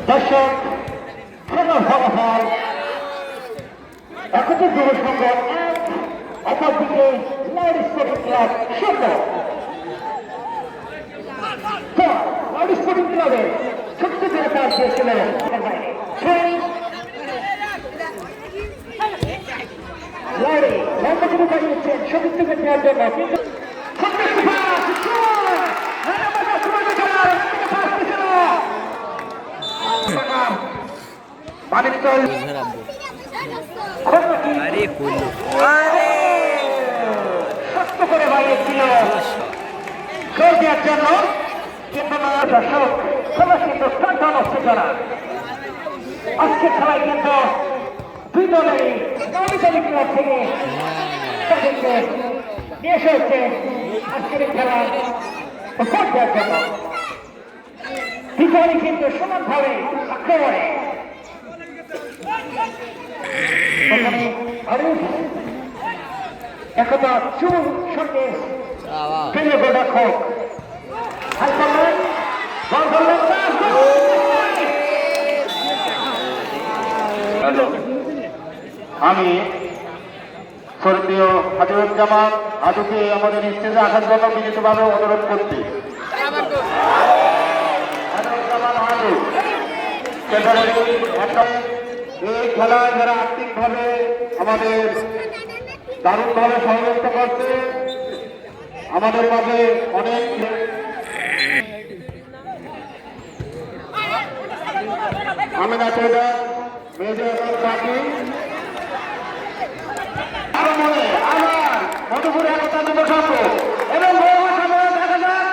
দর্শক খেলার ফলাফল একত্রিশ যুব সংঘ 1, অপরদিকে loud sporting club 0। Loud sporting ক্লাবের ছোট্ট করে পাস দিয়েছিল লাউডে লম্বা করে দাঁড়িয়েছেন সতীর্থ নেওয়ার জন্য, কিন্তু শক্ত করে বাড়িয়েছিল গোল দেওয়ার জন্য, কিন্তু দর্শক খেলা কিন্তু স্থান হচ্ছে না। আজকে খেলায় কিন্তু দুই দলেরই নবীকালী ক্লাব থেকে তাদেরকে নিয়ে এসে হচ্ছে আজকের এই খেলা ভোট দেওয়ার জন্য। দুজনই কিন্তু সমানভাবে আক্রমণে একদা চুর সঙ্গে প্রিয় গোলরক্ষক আমি স্বর্গীয় হাজরুজ্জামান হাজুকে আমাদের স্টেজে আসার জন্য বিনীতভাবে অনুরোধ করছি। হাজরুজ্জামান হাজু এই খেলায় যারা আর্থিকভাবে আমাদের দারুণভাবে সহযোগিতা করছে, আমাদের মাঝে অনেক আমিনা ট্রেডার মেজর বাকি মধুপুরে একতা যুব সংঘ এবং দেখা যাক